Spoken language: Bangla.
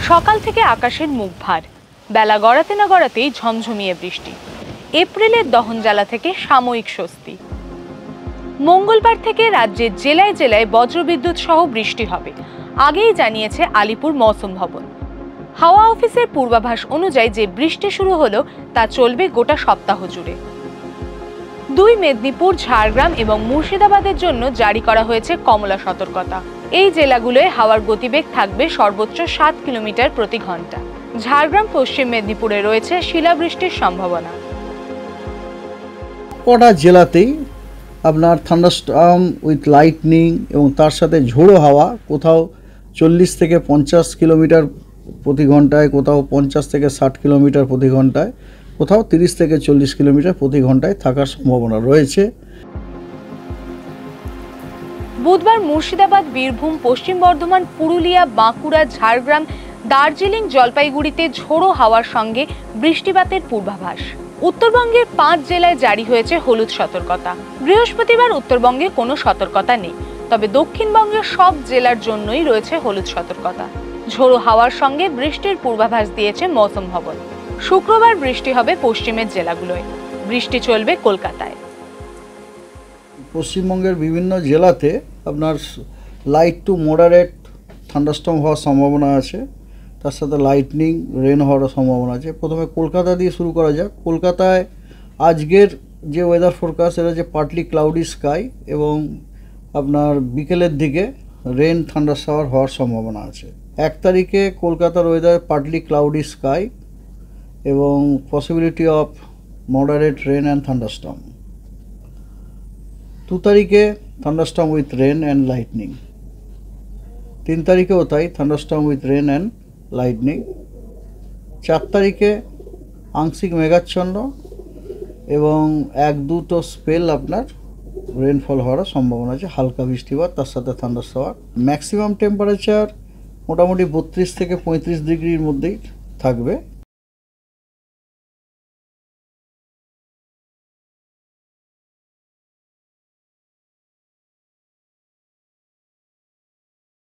সকাল থেকে আকাশের মুখ ভার, বেলা গড়াতে না গড়াতেই ঝমঝমিয়ে বৃষ্টি। এপ্রিলের দহনজ্বালা থেকে সাময়িক স্বস্তি। মঙ্গলবার থেকে রাজ্যের জেলায় জেলায় বজ্রবিদ্যুৎ সহ বৃষ্টি হবে, আগেই জানিয়েছে আলিপুর মৌসুম ভবন। হাওয়া অফিসের পূর্বাভাস অনুযায়ী যে বৃষ্টি শুরু হলো তা চলবে গোটা সপ্তাহ জুড়ে। দুই মেদিনীপুর, ঝাড়গ্রাম এবং মুর্শিদাবাদের জন্য জারি করা হয়েছে কমলা সতর্কতা। এই জেলাগুলোয় হাওয়ার গতিবেগ থাকবে সর্বোচ্চ 7 কিলোমিটার প্রতি ঘন্টা। ঝাড়গ্রাম, পশ্চিম মেদিনীপুরে রয়েছে শিলাবৃষ্টির সম্ভাবনা। কটা জেলাতেই আপনার থান্ডারস্টর্ম উইথ লাইটনিং এবং তার সাথে ঝোড়ো হাওয়া, কোথাও 40 থেকে 50 কিলোমিটার প্রতি ঘন্টায়, কোথাও 50 থেকে 60 কিলোমিটার প্রতি ঘন্টায়, কোথাও 30 থেকে 40 কিলোমিটার প্রতি ঘন্টায় থাকার সম্ভাবনা রয়েছে। বুধবার মুর্শিদাবাদ, বীরভূম, পশ্চিম বর্ধমান, পুরুলিয়া, বাঁকুড়া, ঝাড়গ্রাম, দার্জিলিং, জলপাইগুড়িতে ঝোড়ো হাওয়ার সঙ্গে বৃষ্টিপাতের পূর্বাভাস। উত্তরবঙ্গের 5 জেলায় জারি হয়েছে হলুদ সতর্কতা। বৃহস্পতিবার উত্তরবঙ্গে কোনো সতর্কতা নেই, তবে দক্ষিণবঙ্গের সব জেলার জন্যই রয়েছে হলুদ সতর্কতা। ঝোড়ো হাওয়ার সঙ্গে বৃষ্টির পূর্বাভাস দিয়েছে মৌসুম ভবন। শুক্রবার বৃষ্টি হবে পশ্চিমের জেলাগুলোয়, বৃষ্টি চলবে কলকাতায়। পশ্চিমবঙ্গের বিভিন্ন জেলাতে আপনার লাইট টু মডারেট থান্ডারস্টর্ম হওয়ার সম্ভাবনা আছে, তার সাথে লাইটনিং, রেন হওয়ার সম্ভাবনা আছে। প্রথমে কলকাতা দিয়ে শুরু করা যাক। কলকাতায় আজকের যে ওয়েদার ফোরকাস্ট, এটা যে পার্টলি ক্লাউডি স্কাই এবং আপনার বিকেলের দিকে রেন থান্ডার শাওয়ার হওয়ার সম্ভাবনা আছে। 1 তারিখে কলকাতার ওয়েদার পার্টলি ক্লাউডি স্কাই এবং possibility of moderate rain and thunderstorm. 2 তারিখে thunderstorm with rain and lightning. 3 তারিখেও তাই, thunderstorm with rain and lightning. 4 তারিখে আংশিক মেঘাচ্ছন্ন এবং 1-2টো স্পেল আপনার রেনফল হওয়ার সম্ভাবনা আছে, হালকা বৃষ্টিপাত তার সাথে থান্ডার শাওয়ার। ম্যাক্সিমাম টেম্পারেচার মোটামুটি 32 থেকে 35 ডিগ্রির মধ্যেই থাকবে।